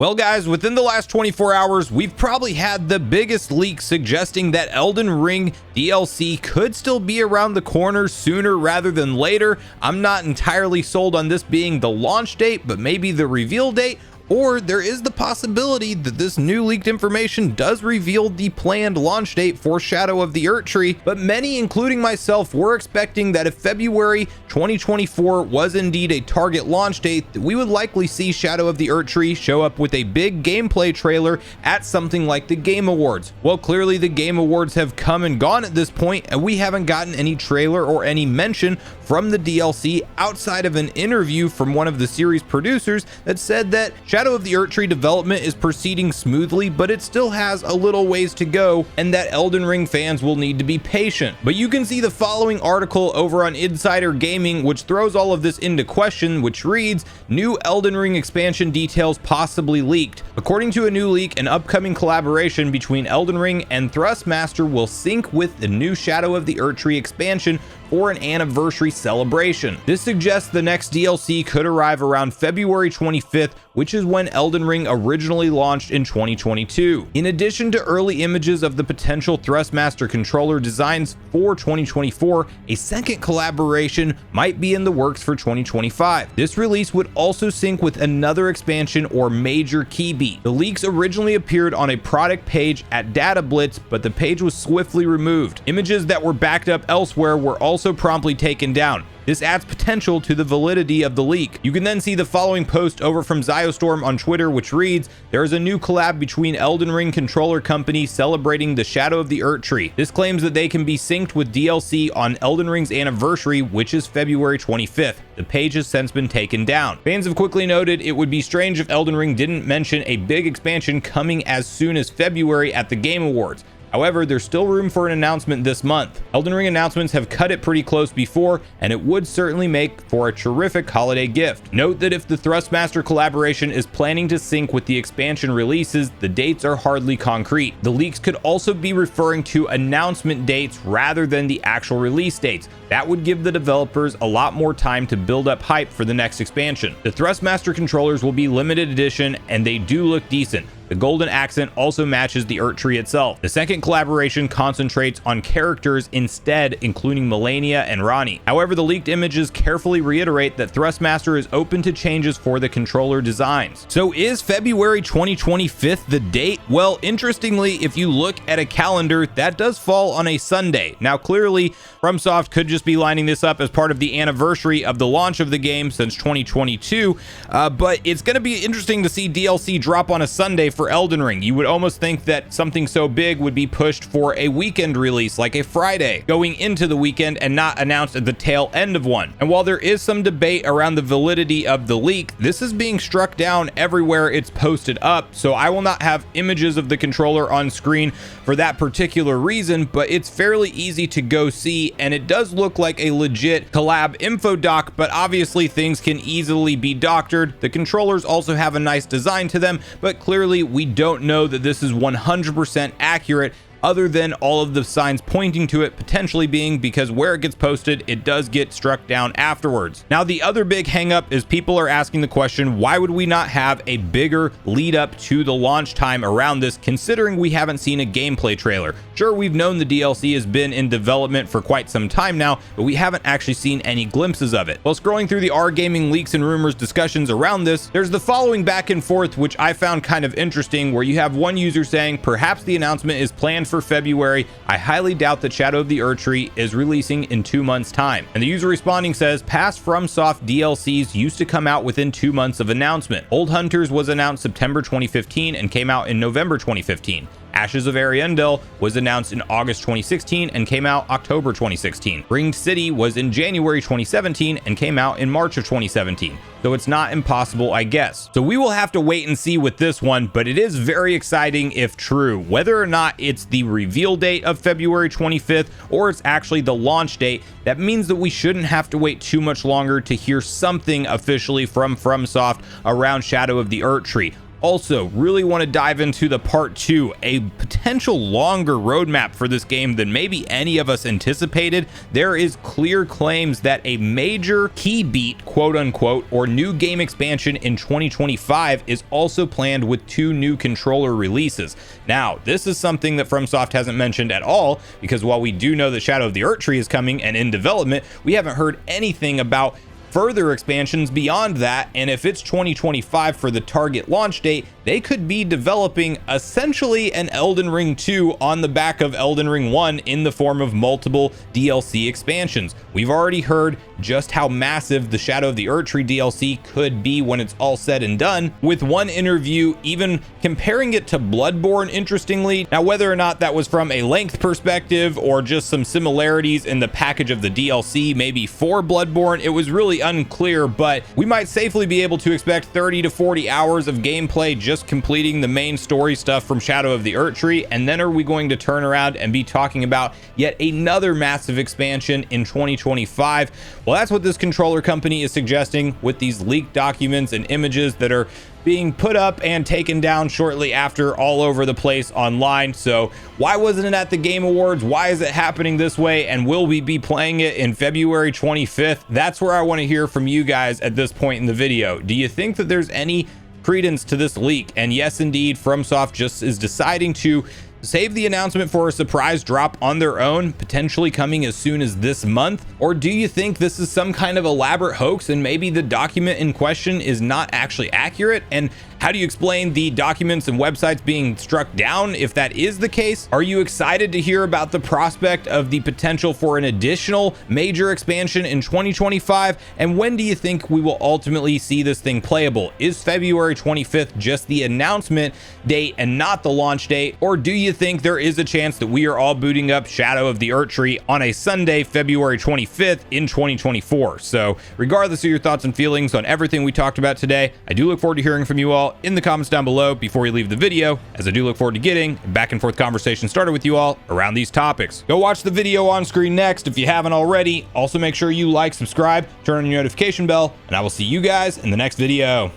Well guys, within the last 24 hours, we've probably had the biggest leak suggesting that Elden Ring DLC could still be around the corner sooner rather than later. I'm not entirely sold on this being the launch date, but maybe the reveal date. Or there is the possibility that this new leaked information does reveal the planned launch date for Shadow of the Erdtree, but many, including myself, were expecting that if February 2024 was indeed a target launch date, that we would likely see Shadow of the Erdtree show up with a big gameplay trailer at something like the Game Awards. Well, clearly the Game Awards have come and gone at this point, and we haven't gotten any trailer or any mention from the DLC outside of an interview from one of the series producers that said that Shadow of the Erdtree development is proceeding smoothly, but it still has a little ways to go, and that Elden Ring fans will need to be patient. But you can see the following article over on Insider Gaming, which throws all of this into question, which reads, "New Elden Ring expansion details possibly leaked. According to a new leak, an upcoming collaboration between Elden Ring and Thrustmaster will sync with the new Shadow of the Erdtree expansion for an anniversary celebration. This suggests the next DLC could arrive around February 25th, which is when Elden Ring originally launched in 2022. In addition to early images of the potential Thrustmaster controller designs for 2024, a second collaboration might be in the works for 2025. This release would also sync with another expansion or major key beat. The leaks originally appeared on a product page at Data Blitz, but the page was swiftly removed. Images that were backed up elsewhere were also promptly taken down. This adds potential to the validity of the leak. You can then see the following post over from Ziostorm on Twitter, which reads, "There is a new collab between Elden Ring controller company celebrating the Shadow of the Erdtree. This claims that they can be synced with DLC on Elden Ring's anniversary, which is February 25th. The page has since been taken down. Fans have quickly noted it would be strange if Elden Ring didn't mention a big expansion coming as soon as February at the Game Awards. However, there's still room for an announcement this month. Elden Ring announcements have cut it pretty close before, and it would certainly make for a terrific holiday gift. Note that if the Thrustmaster collaboration is planning to sync with the expansion releases, the dates are hardly concrete. The leaks could also be referring to announcement dates rather than the actual release dates. That would give the developers a lot more time to build up hype for the next expansion. The Thrustmaster controllers will be limited edition, and they do look decent. The golden accent also matches the Erdtree itself. The second collaboration concentrates on characters instead, including Malenia and Ranni. However, the leaked images carefully reiterate that Thrustmaster is open to changes for the controller designs. So is February 2025 the date? Well, interestingly, if you look at a calendar, that does fall on a Sunday. Now, clearly, FromSoft could just be lining this up as part of the anniversary of the launch of the game since 2022, but it's going to be interesting to see DLC drop on a Sunday for Elden Ring. You would almost think that something so big would be pushed for a weekend release, like a Friday, going into the weekend and not announced at the tail end of one. And while there is some debate around the validity of the leak, this is being struck down everywhere it's posted up, so I will not have images of the controller on screen for that particular reason, but it's fairly easy to go see, and it does look like a legit collab info doc, but obviously things can easily be doctored. The controllers also have a nice design to them, but clearly we don't know that this is 100% accurate, other than all of the signs pointing to it potentially being, because where it gets posted, it does get struck down afterwards. Now, the other big hang up is people are asking the question, why would we not have a bigger lead up to the launch time around this, considering we haven't seen a gameplay trailer? Sure, we've known the DLC has been in development for quite some time now, but we haven't actually seen any glimpses of it. While scrolling through the R-Gaming leaks and rumors discussions around this, there's the following back and forth, which I found kind of interesting, where you have one user saying, perhaps the announcement is planned for February. I highly doubt that Shadow of the Erdtree is releasing in 2 months' time. And the user responding says, past FromSoft DLCs used to come out within 2 months of announcement. Old Hunters was announced September 2015 and came out in November 2015. Ashes of Ariandel was announced in August 2016 and came out October 2016. Ringed City was in January 2017 and came out in March of 2017. So it's not impossible, I guess. So we will have to wait and see with this one, but it is very exciting if true. Whether or not it's the reveal date of February 25th or it's actually the launch date, that means that we shouldn't have to wait too much longer to hear something officially from FromSoft around Shadow of the Erdtree. Also, really want to dive into the part 2, a potential longer roadmap for this game than maybe any of us anticipated. There is clear claims that a major key beat, quote unquote, or new game expansion in 2025 is also planned with 2 new controller releases. Now, this is something that FromSoft hasn't mentioned at all, because while we do know that Shadow of the Erdtree is coming and in development, we haven't heard anything about further expansions beyond that. And if it's 2025 for the target launch date, they could be developing essentially an Elden Ring 2 on the back of Elden Ring 1 in the form of multiple DLC expansions. We've already heard just how massive the Shadow of the Erdtree DLC could be when it's all said and done, with one interview even comparing it to Bloodborne, interestingly. Now, whether or not that was from a length perspective or just some similarities in the package of the DLC, maybe for Bloodborne, it was really unclear, but we might safely be able to expect 30 to 40 hours of gameplay just completing the main story stuff from Shadow of the Erdtree. And then are we going to turn around and be talking about yet another massive expansion in 2025? Well, that's what this controller company is suggesting with these leaked documents and images that are being put up and taken down shortly after all over the place online. So why wasn't it at the Game Awards? Why is it happening this way? And will we be playing it in February 25th? That's where I want to hear from you guys at this point in the video. Do you think that there's any credence to this leak? And yes, indeed, FromSoft just is deciding to save the announcement for a surprise drop on their own, potentially coming as soon as this month? Or do you think this is some kind of elaborate hoax and maybe the document in question is not actually accurate? And how do you explain the documents and websites being struck down if that is the case? Are you excited to hear about the prospect of the potential for an additional major expansion in 2025? And when do you think we will ultimately see this thing playable? Is February 25th just the announcement date and not the launch date? Or do you think there is a chance that we are all booting up Shadow of the Erdtree on a Sunday, February 25th in 2024? So regardless of your thoughts and feelings on everything we talked about today, I do look forward to hearing from you all in the comments down below before we leave the video, as I do look forward to getting a back and forth conversation started with you all around these topics. Go watch the video on screen next if you haven't already. Also make sure you like, subscribe, turn on your notification bell, and I will see you guys in the next video.